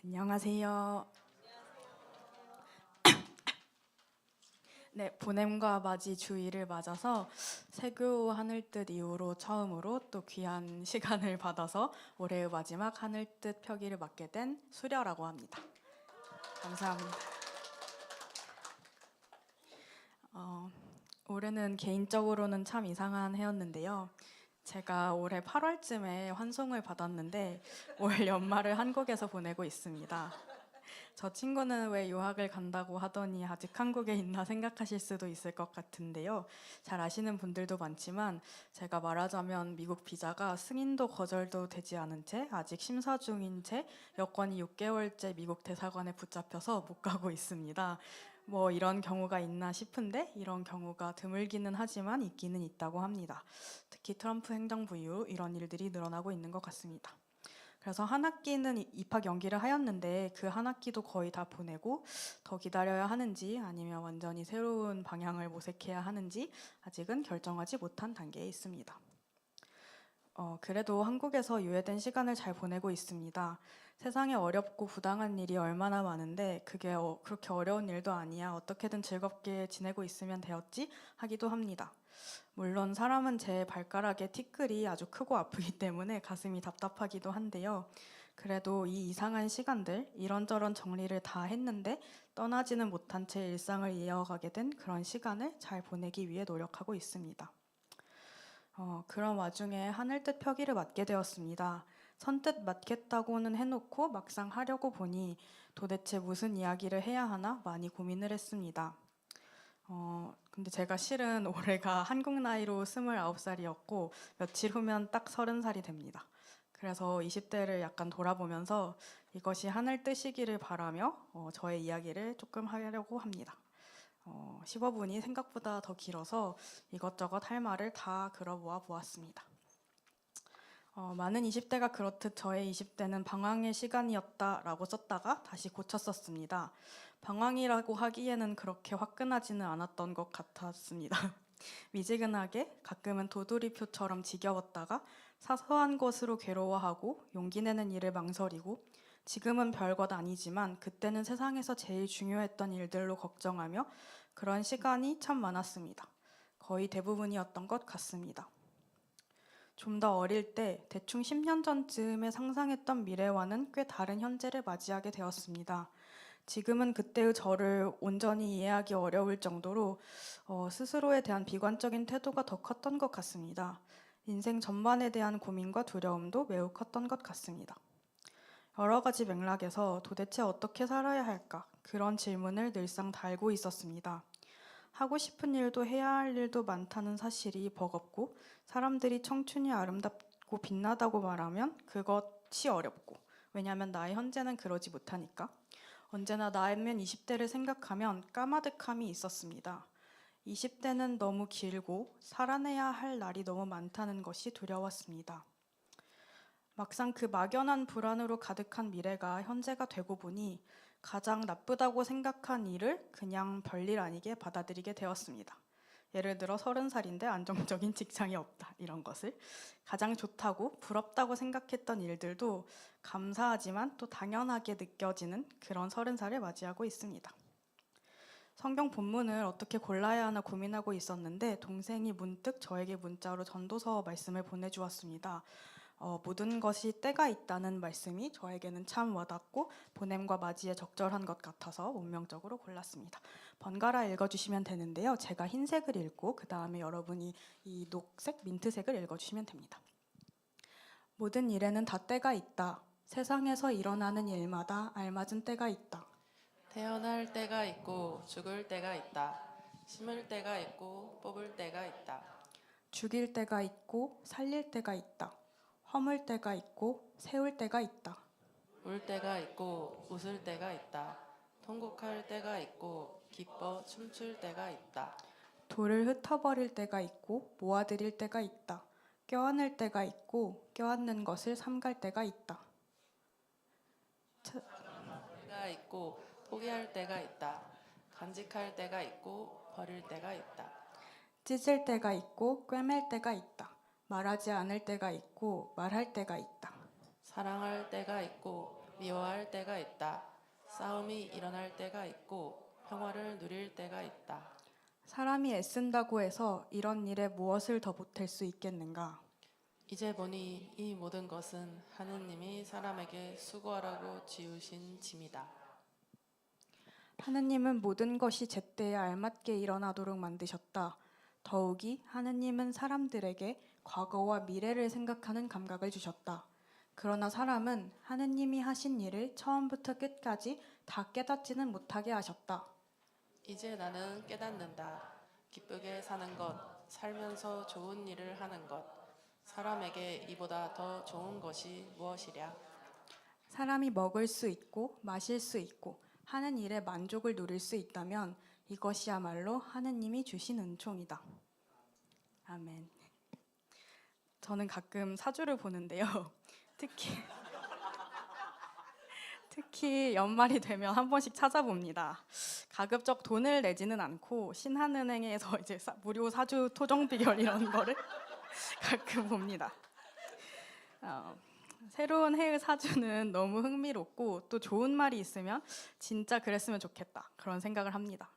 안녕하세요. 네, 보냄과 맞이 주일을 맞아서 세교 하늘뜻 이후로 처음으로 또 귀한 시간을 받아서 올해의 마지막 하늘뜻 표기를 맡게 된 수려라고 합니다. 감사합니다. 올해는 개인적으로는 참 이상한 해였는데요. 제가 올해 8월쯤에 환송을 받았는데 올 연말을 한국에서 보내고 있습니다. 저 친구는 왜 유학을 간다고 하더니 아직 한국에 있나 생각하실 수도 있을 것 같은데요. 잘 아시는 분들도 많지만 제가 말하자면 미국 비자가 승인도 거절도 되지 않은 채 아직 심사 중인 채 여권이 6개월째 미국 대사관에 붙잡혀서 못 가고 있습니다. 뭐 이런 경우가 있나 싶은데 이런 경우가 드물기는 하지만 있기는 있다고 합니다. 특히 트럼프 행정부 이후 이런 일들이 늘어나고 있는 것 같습니다. 그래서 한 학기는 입학 연기를 하였는데 그 한 학기도 거의 다 보내고 더 기다려야 하는지 아니면 완전히 새로운 방향을 모색해야 하는지 아직은 결정하지 못한 단계에 있습니다. 그래도 한국에서 유예된 시간을 잘 보내고 있습니다. 세상에 어렵고 부당한 일이 얼마나 많은데 그게 그렇게 어려운 일도 아니야. 어떻게든 즐겁게 지내고 있으면 되었지 하기도 합니다. 물론 사람은 제 발가락에 티끌이 아주 크고 아프기 때문에 가슴이 답답하기도 한데요. 그래도 이 이상한 시간들, 이런저런 정리를 다 했는데 떠나지는 못한 채 일상을 이어가게 된 그런 시간을 잘 보내기 위해 노력하고 있습니다. 그런 와중에 하늘뜻 표기를 맡게 되었습니다. 선뜻 맡겠다고는 해놓고 막상 하려고 보니 도대체 무슨 이야기를 해야 하나 많이 고민을 했습니다. 근데 제가 실은 올해가 한국 나이로 29살이었고 며칠 후면 딱 30살이 됩니다. 그래서 20대를 약간 돌아보면서 이것이 하늘 뜻이기를 바라며 저의 이야기를 조금 하려고 합니다. 15분이 생각보다 더 길어서 이것저것 할 말을 다 걸어보아 보았습니다. 많은 20대가 그렇듯 저의 20대는 방황의 시간이었다라고 썼다가 다시 고쳤었습니다. 방황이라고 하기에는 그렇게 화끈하지는 않았던 것 같았습니다. 미지근하게 가끔은 도돌이표처럼 지겨웠다가 사소한 것으로 괴로워하고 용기 내는 일을 망설이고 지금은 별것 아니지만 그때는 세상에서 제일 중요했던 일들로 걱정하며 그런 시간이 참 많았습니다. 거의 대부분이었던 것 같습니다. 좀 더 어릴 때 대충 10년 전쯤에 상상했던 미래와는 꽤 다른 현재를 맞이하게 되었습니다. 지금은 그때의 저를 온전히 이해하기 어려울 정도로 스스로에 대한 비관적인 태도가 더 컸던 것 같습니다. 인생 전반에 대한 고민과 두려움도 매우 컸던 것 같습니다. 여러 가지 맥락에서 도대체 어떻게 살아야 할까? 그런 질문을 늘상 달고 있었습니다. 하고 싶은 일도 해야 할 일도 많다는 사실이 버겁고 사람들이 청춘이 아름답고 빛나다고 말하면 그것이 어렵고 왜냐하면 나의 현재는 그러지 못하니까 언제나 나이면 20대를 생각하면 까마득함이 있었습니다. 20대는 너무 길고 살아내야 할 날이 너무 많다는 것이 두려웠습니다. 막상 그 막연한 불안으로 가득한 미래가 현재가 되고 보니 가장 나쁘다고 생각한 일을 그냥 별일 아니게 받아들이게 되었습니다. 예를 들어 30살인데 안정적인 직장이 없다 이런 것을 가장 좋다고 부럽다고 생각했던 일들도 감사하지만 또 당연하게 느껴지는 그런 30살을 맞이하고 있습니다. 성경 본문을 어떻게 골라야 하나 고민하고 있었는데 동생이 문득 저에게 문자로 전도서 말씀을 보내주었습니다. 모든 것이 때가 있다는 말씀이 저에게는 참 와닿고 보냄과 맞이에 적절한 것 같아서 운명적으로 골랐습니다. 번갈아 읽어주시면 되는데요. 제가 흰색을 읽고 그 다음에 여러분이 이 녹색, 민트색을 읽어주시면 됩니다. 모든 일에는 다 때가 있다. 세상에서 일어나는 일마다 알맞은 때가 있다. 태어날 때가 있고 죽을 때가 있다. 심을 때가 있고 뽑을 때가 있다. 죽일 때가 있고 살릴 때가 있다. 허물 때가 있고 세울 때가 있다. 울 때가 있고 웃을 때가 있다. 통곡할 때가 있고 기뻐 춤출 때가 있다. 돌을 흩어버릴 때가 있고 모아들일 때가 있다. 껴안을 때가 있고 껴안는 것을 삼갈 때가 있다. 때가 있고 포기할 때가 있다. 간직할 때가 있고 버릴 때가 있다. 찢을 때가 있고 꿰맬 때가 있다. 말하지 않을 때가 있고 말할 때가 있다. 사랑할 때가 있고 미워할 때가 있다. 싸움이 일어날 때가 있고 평화를 누릴 때가 있다. 사람이 애쓴다고 해서 이런 일에 무엇을 더 보탤 수 있겠는가? 이제 보니 이 모든 것은 하느님이 사람에게 수고하라고 지으신 짐이다. 하느님은 모든 것이 제때에 알맞게 일어나도록 만드셨다. 더욱이 하느님은 사람들에게 과거와 미래를 생각하는 감각을 주셨다. 그러나 사람은 하느님이 하신 일을 처음부터 끝까지 다 깨닫지는 못하게 하셨다. 이제 나는 깨닫는다. 기쁘게 사는 것, 살면서 좋은 일을 하는 것. 사람에게 이보다 더 좋은 것이 무엇이랴? 사람이 먹을 수 있고 마실 수 있고 하는 일에 만족을 누릴 수 있다면 이것이야말로 하느님이 주신 은총이다. 아멘. 저는 가끔 사주를 보는데요. 특히 연말이 되면 한 번씩 찾아봅니다. 가급적 돈을 내지는 않고 신한은행에서 이제 무료 사주 토정 비결 이런 거를 가끔 봅니다. 새로운 해의 사주는 너무 흥미롭고 또 좋은 말이 있으면 진짜 그랬으면 좋겠다 그런 생각을 합니다.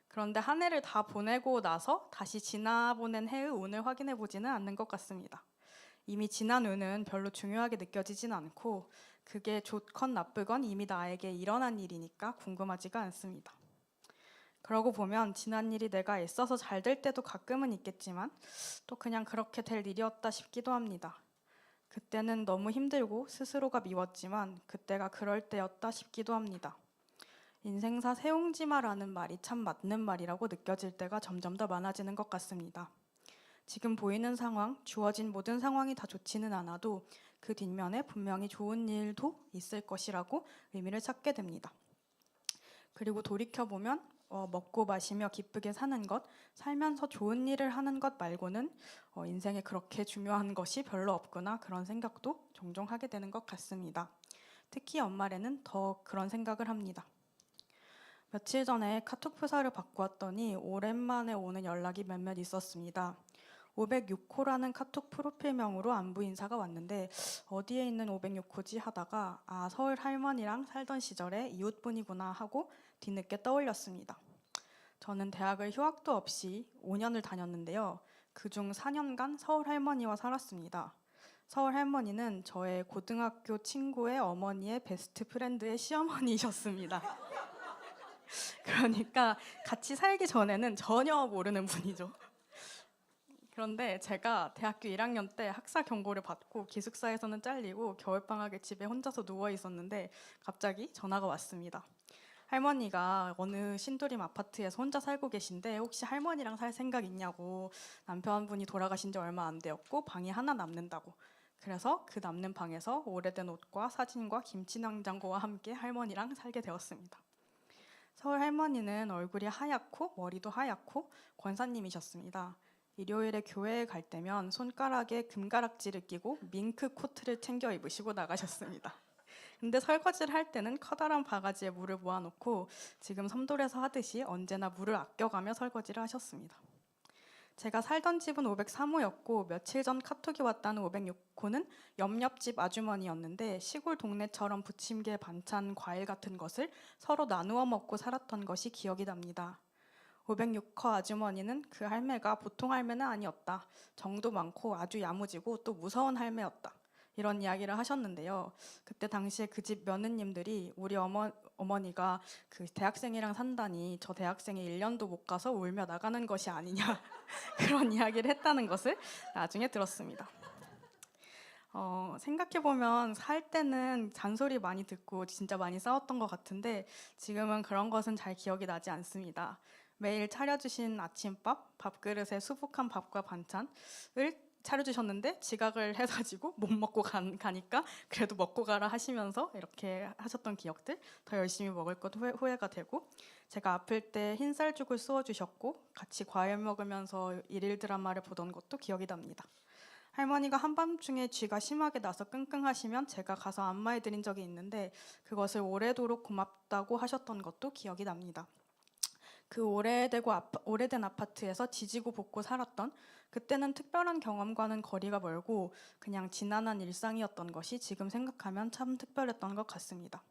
그런데 한 해를 다 보내고 나서 다시 지나보낸 해의 운을 확인해 보지는 않는 것 같습니다. 이미 지난 운은 별로 중요하게 느껴지진 않고 그게 좋건 나쁘건 이미 나에게 일어난 일이니까 궁금하지가 않습니다. 그러고 보면 지난 일이 내가 애써서 잘 될 때도 가끔은 있겠지만 또 그냥 그렇게 될 일이었다 싶기도 합니다. 그때는 너무 힘들고 스스로가 미웠지만 그때가 그럴 때였다 싶기도 합니다. 인생사 세옹지마라는 말이 참 맞는 말이라고 느껴질 때가 점점 더 많아지는 것 같습니다. 지금 보이는 상황, 주어진 모든 상황이 다 좋지는 않아도 그 뒷면에 분명히 좋은 일도 있을 것이라고 의미를 찾게 됩니다. 그리고 돌이켜보면 먹고 마시며 기쁘게 사는 것, 살면서 좋은 일을 하는 것 말고는 인생에 그렇게 중요한 것이 별로 없구나 그런 생각도 종종 하게 되는 것 같습니다. 특히 연말에는 더 그런 생각을 합니다. 며칠 전에 카톡 프사를 받고 왔더니 오랜만에 오는 연락이 몇몇 있었습니다. 506호라는 카톡 프로필명으로 안부 인사가 왔는데 어디에 있는 506호지 하다가 서울 할머니랑 살던 시절의 이웃분이구나 하고 뒤늦게 떠올렸습니다. 저는 대학을 휴학도 없이 5년을 다녔는데요. 그중 4년간 서울 할머니와 살았습니다. 서울 할머니는 저의 고등학교 친구의 어머니의 베스트 프렌드의 시어머니이셨습니다. 그러니까 같이 살기 전에는 전혀 모르는 분이죠. 그런데 제가 대학교 1학년 때 학사 경고를 받고 기숙사에서는 잘리고 겨울방학에 집에 혼자서 누워 있었는데 갑자기 전화가 왔습니다. 할머니가 어느 신도림 아파트에서 혼자 살고 계신데 혹시 할머니랑 살 생각 있냐고. 남편분이 돌아가신 지 얼마 안 되었고 방이 하나 남는다고. 그래서 그 남는 방에서 오래된 옷과 사진과 김치냉장고와 함께 할머니랑 살게 되었습니다. 서울 할머니는 얼굴이 하얗고 머리도 하얗고 권사님이셨습니다. 일요일에 교회에 갈 때면 손가락에 금가락지를 끼고 밍크 코트를 챙겨 입으시고 나가셨습니다. 근데 설거지를 할 때는 커다란 바가지에 물을 모아놓고 지금 섬돌에서 하듯이 언제나 물을 아껴가며 설거지를 하셨습니다. 제가 살던 집은 503호였고 며칠 전 카톡이 왔다는 506호는 옆집 아주머니였는데 시골 동네처럼 부침개, 반찬, 과일 같은 것을 서로 나누어 먹고 살았던 것이 기억이 납니다. 506호 아주머니는 그 할매가 보통 할매는 아니었다. 정도 많고 아주 야무지고 또 무서운 할매였다. 이런 이야기를 하셨는데요. 그때 당시에 그 집 며느님들이 우리 어머니가 그 대학생이랑 산다니 저 대학생이 1년도 못 가서 울며 나가는 것이 아니냐 그런 이야기를 했다는 것을 나중에 들었습니다. 생각해보면 살 때는 잔소리 많이 듣고 진짜 많이 싸웠던 것 같은데 지금은 그런 것은 잘 기억이 나지 않습니다. 매일 차려주신 아침밥, 밥그릇에 수북한 밥과 반찬을 차려주셨는데 지각을 해가지고 못 먹고 가니까 그래도 먹고 가라 하시면서 이렇게 하셨던 기억들, 더 열심히 먹을 것 후회가 되고, 제가 아플 때 흰쌀죽을 쏘아주셨고 같이 과일 먹으면서 일일 드라마를 보던 것도 기억이 납니다. 할머니가 한밤중에 쥐가 심하게 나서 끙끙하시면 제가 가서 안마해드린 적이 있는데 그것을 오래도록 고맙다고 하셨던 것도 기억이 납니다. 그 오래된 아파트에서 지지고 볶고 살았던, 그때는 특별한 경험과는 거리가 멀고 그냥 지난한 일상이었던 것이 지금 생각하면 참 특별했던 것 같습니다.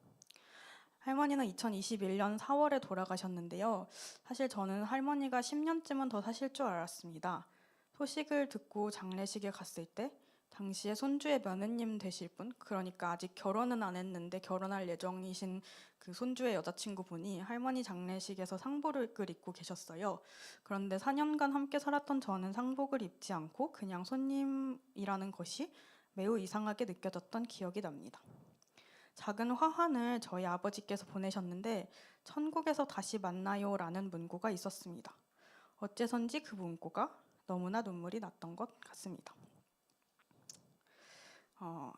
할머니는 2021년 4월에 돌아가셨는데요. 사실 저는 할머니가 10년쯤은 더 사실 줄 알았습니다. 소식을 듣고 장례식에 갔을 때 당시에 손주의 며느님 되실 분, 그러니까 아직 결혼은 안 했는데 결혼할 예정이신 그 손주의 여자친구분이 할머니 장례식에서 상복을 입고 계셨어요. 그런데 4년간 함께 살았던 저는 상복을 입지 않고 그냥 손님이라는 것이 매우 이상하게 느껴졌던 기억이 납니다. 작은 화환을 저희 아버지께서 보내셨는데 천국에서 다시 만나요라는 문구가 있었습니다. 어째선지 그 문구가 너무나 눈물이 났던 것 같습니다.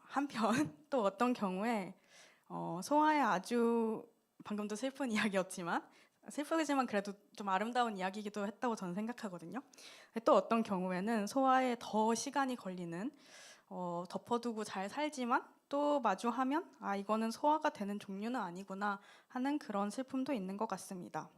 한편 또 어떤 경우에 소아의 아주 방금도 슬픈 이야기였지만 슬프지만 그래도 좀 아름다운 이야기이기도 했다고 저는 생각하거든요. 또 어떤 경우에는 소아에 더 시간이 걸리는 덮어두고 잘 살지만 또 마주하면 아 이거는 소아가 되는 종류는 아니구나 하는 그런 슬픔도 있는 것 같습니다.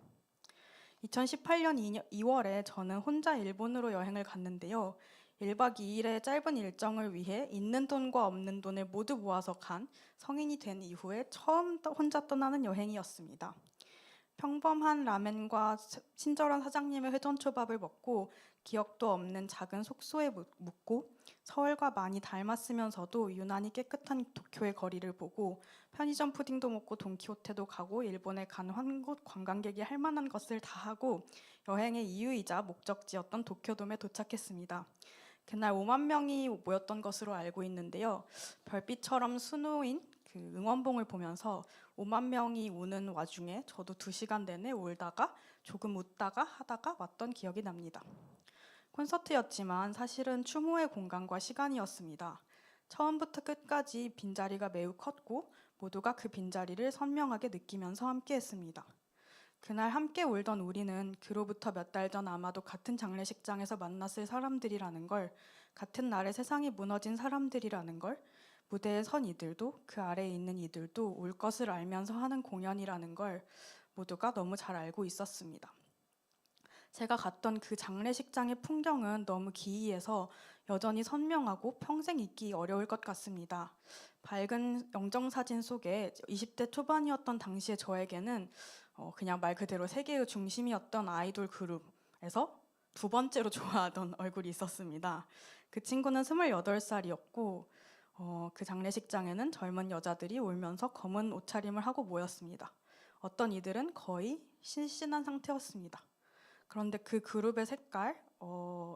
2018년 2월에 저는 혼자 일본으로 여행을 갔는데요. 1박 2일의 짧은 일정을 위해 있는 돈과 없는 돈을 모두 모아서 간 성인이 된 이후에 처음 혼자 떠나는 여행이었습니다. 평범한 라멘과 친절한 사장님의 회전초밥을 먹고 기억도 없는 작은 숙소에 묵고 서울과 많이 닮았으면서도 유난히 깨끗한 도쿄의 거리를 보고 편의점 푸딩도 먹고 돈키호테도 가고 일본에 간 한국 관광객이 할 만한 것을 다 하고 여행의 이유이자 목적지였던 도쿄돔에 도착했습니다. 그날 5만 명이 모였던 것으로 알고 있는데요. 별빛처럼 수놓인 그 응원봉을 보면서 5만 명이 우는 와중에 저도 2시간 내내 울다가 조금 웃다가 하다가 왔던 기억이 납니다. 콘서트였지만 사실은 추모의 공간과 시간이었습니다. 처음부터 끝까지 빈자리가 매우 컸고 모두가 그 빈자리를 선명하게 느끼면서 함께했습니다. 그날 함께 울던 우리는 그로부터 몇 달 전 아마도 같은 장례식장에서 만났을 사람들이라는 걸, 같은 날에 세상이 무너진 사람들이라는 걸, 무대에 선 이들도 그 아래에 있는 이들도 울 것을 알면서 하는 공연이라는 걸 모두가 너무 잘 알고 있었습니다. 제가 갔던 그 장례식장의 풍경은 너무 기이해서 여전히 선명하고 평생 잊기 어려울 것 같습니다. 밝은 영정사진 속에 20대 초반이었던 당시의 저에게는 그냥 말 그대로 세계의 중심이었던 아이돌 그룹에서 두 번째로 좋아하던 얼굴이 있었습니다. 그 친구는 28살이었고 그 장례식장에는 젊은 여자들이 울면서 검은 옷차림을 하고 모였습니다. 어떤 이들은 거의 실신한 상태였습니다. 그런데 그 그룹의 색깔,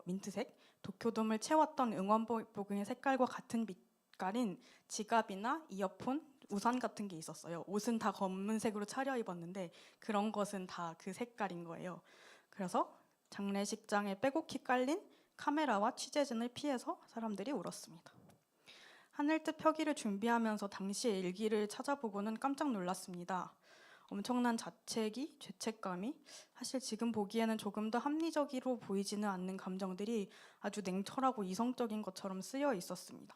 민트색, 도쿄돔을 채웠던 응원봉의 색깔과 같은 빛깔인 지갑이나 이어폰, 우산 같은 게 있었어요. 옷은 다 검은색으로 차려입었는데 그런 것은 다 그 색깔인 거예요. 그래서 장례식장에 빼곡히 깔린 카메라와 취재진을 피해서 사람들이 울었습니다. 하늘뜻 표기를 준비하면서 당시의 일기를 찾아보고는 깜짝 놀랐습니다. 엄청난 자책이, 죄책감이 사실 지금 보기에는 조금 더 합리적으로 보이지는 않는 감정들이 아주 냉철하고 이성적인 것처럼 쓰여 있었습니다.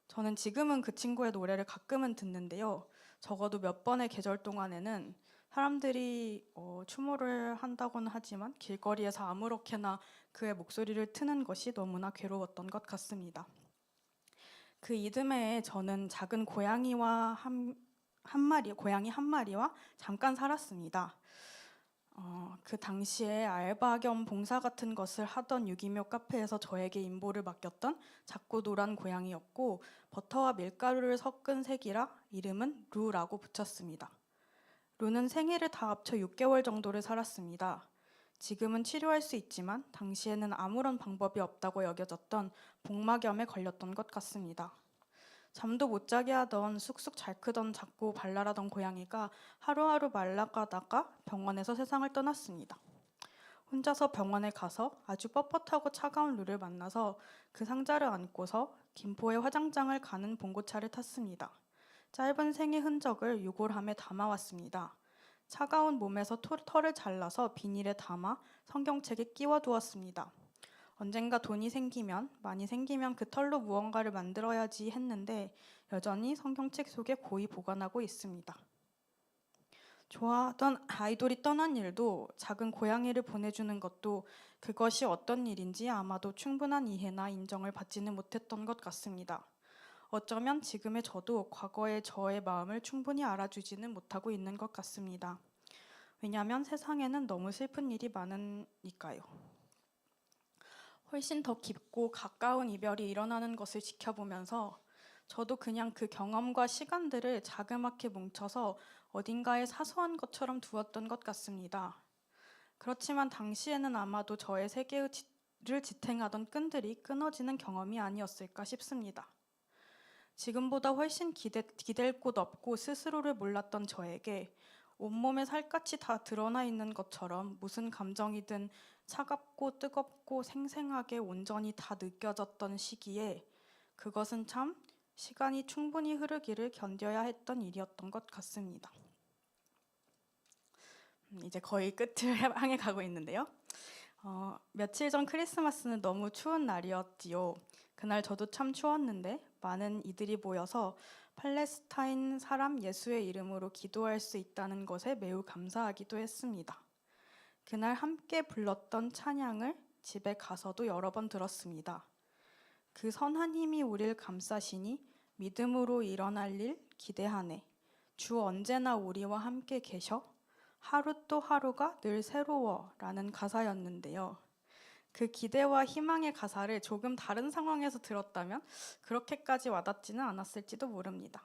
저는 지금은 그 친구의 노래를 가끔은 듣는데요. 적어도 몇 번의 계절 동안에는 사람들이 추모를 한다고는 하지만 길거리에서 아무렇게나 그의 목소리를 트는 것이 너무나 괴로웠던 것 같습니다. 그 이듬해에 저는 작은 고양이 한 마리와 잠깐 살았습니다. 그 당시에 알바 겸 봉사 같은 것을 하던 유기묘 카페에서 저에게 임보를 맡겼던 작고 노란 고양이였고 버터와 밀가루를 섞은 색이라 이름은 루라고 붙였습니다. 루는 생일을 다 합쳐 6개월 정도를 살았습니다. 지금은 치료할 수 있지만 당시에는 아무런 방법이 없다고 여겨졌던 복막염에 걸렸던 것 같습니다. 잠도 못 자게 하던 쑥쑥 잘 크던 작고 발랄하던 고양이가 하루하루 말라가다가 병원에서 세상을 떠났습니다. 혼자서 병원에 가서 아주 뻣뻣하고 차가운 루를 만나서 그 상자를 안고서 김포의 화장장을 가는 봉고차를 탔습니다. 짧은 생의 흔적을 유골함에 담아왔습니다. 차가운 몸에서 털을 잘라서 비닐에 담아 성경책에 끼워두었습니다. 언젠가 돈이 생기면, 많이 생기면 그 털로 무언가를 만들어야지 했는데 여전히 성경책 속에 고이 보관하고 있습니다. 좋아하던 아이돌이 떠난 일도 작은 고양이를 보내주는 것도 그것이 어떤 일인지 아마도 충분한 이해나 인정을 받지는 못했던 것 같습니다. 어쩌면 지금의 저도 과거의 저의 마음을 충분히 알아주지는 못하고 있는 것 같습니다. 왜냐하면 세상에는 너무 슬픈 일이 많으니까요. 훨씬 더 깊고 가까운 이별이 일어나는 것을 지켜보면서 저도 그냥 그 경험과 시간들을 자그맣게 뭉쳐서 어딘가에 사소한 것처럼 두었던 것 같습니다. 그렇지만 당시에는 아마도 저의 세계를 지탱하던 끈들이 끊어지는 경험이 아니었을까 싶습니다. 지금보다 훨씬 기댈 곳 없고 스스로를 몰랐던 저에게 온몸에 살갗이 다 드러나 있는 것처럼 무슨 감정이든 차갑고 뜨겁고 생생하게 온전히 다 느껴졌던 시기에 그것은 참 시간이 충분히 흐르기를 견뎌야 했던 일이었던 것 같습니다. 이제 거의 끝을 향해 가고 있는데요. 며칠 전 크리스마스는 너무 추운 날이었지요. 그날 저도 참 추웠는데 많은 이들이 모여서 팔레스타인 사람 예수의 이름으로 기도할 수 있다는 것에 매우 감사하기도 했습니다. 그날 함께 불렀던 찬양을 집에 가서도 여러 번 들었습니다. 그 선한 힘이 우릴 감싸시니 믿음으로 일어날 일 기대하네. 주 언제나 우리와 함께 계셔. 하루 또 하루가 늘 새로워 라는 가사였는데요. 그 기대와 희망의 가사를 조금 다른 상황에서 들었다면 그렇게까지 와닿지는 않았을지도 모릅니다.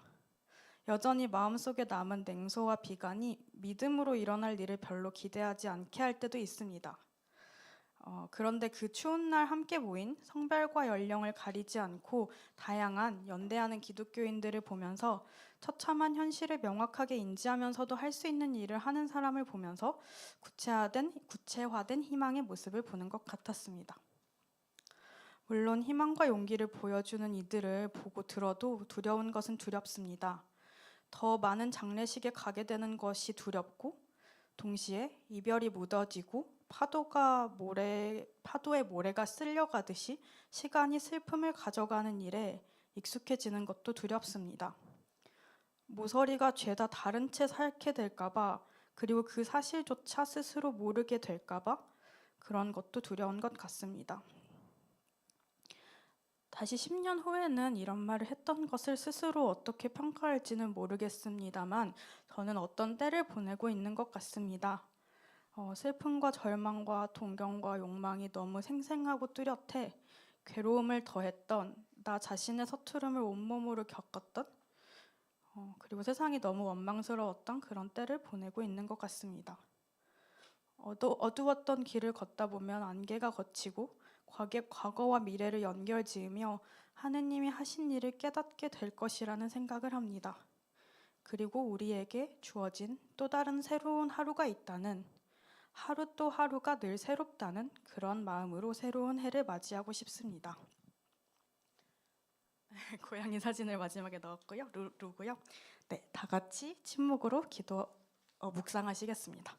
여전히 마음속에 남은 냉소와 비관이 믿음으로 일어날 일을 별로 기대하지 않게 할 때도 있습니다. 그런데 그 추운 날 함께 모인 성별과 연령을 가리지 않고 다양한 연대하는 기독교인들을 보면서 처참한 현실을 명확하게 인지하면서도 할 수 있는 일을 하는 사람을 보면서 구체화된 희망의 모습을 보는 것 같았습니다. 물론 희망과 용기를 보여주는 이들을 보고 들어도 두려운 것은 두렵습니다. 더 많은 장례식에 가게 되는 것이 두렵고 동시에 이별이 묻어지고 파도의 모래가 쓸려가듯이 시간이 슬픔을 가져가는 일에 익숙해지는 것도 두렵습니다. 모서리가 죄다 다른 채 살게 될까봐 그리고 그 사실조차 스스로 모르게 될까봐 그런 것도 두려운 것 같습니다. 다시 10년 후에는 이런 말을 했던 것을 스스로 어떻게 평가할지는 모르겠습니다만 저는 어떤 때를 보내고 있는 것 같습니다. 슬픔과 절망과 동경과 욕망이 너무 생생하고 뚜렷해 괴로움을 더했던 나 자신의 서투름을 온몸으로 겪었던 그리고 세상이 너무 원망스러웠던 그런 때를 보내고 있는 것 같습니다. 어두웠던 길을 걷다 보면 안개가 걷히고 과거와 미래를 연결지으며 하느님이 하신 일을 깨닫게 될 것이라는 생각을 합니다. 그리고 우리에게 주어진 또 다른 새로운 하루가 있다는 하루 또 하루가 늘 새롭다는 그런 마음으로 새로운 해를 맞이하고 싶습니다. 고양이 사진을 마지막에 넣었고요. 루고요. 네, 다 같이 침묵으로 묵상하시겠습니다.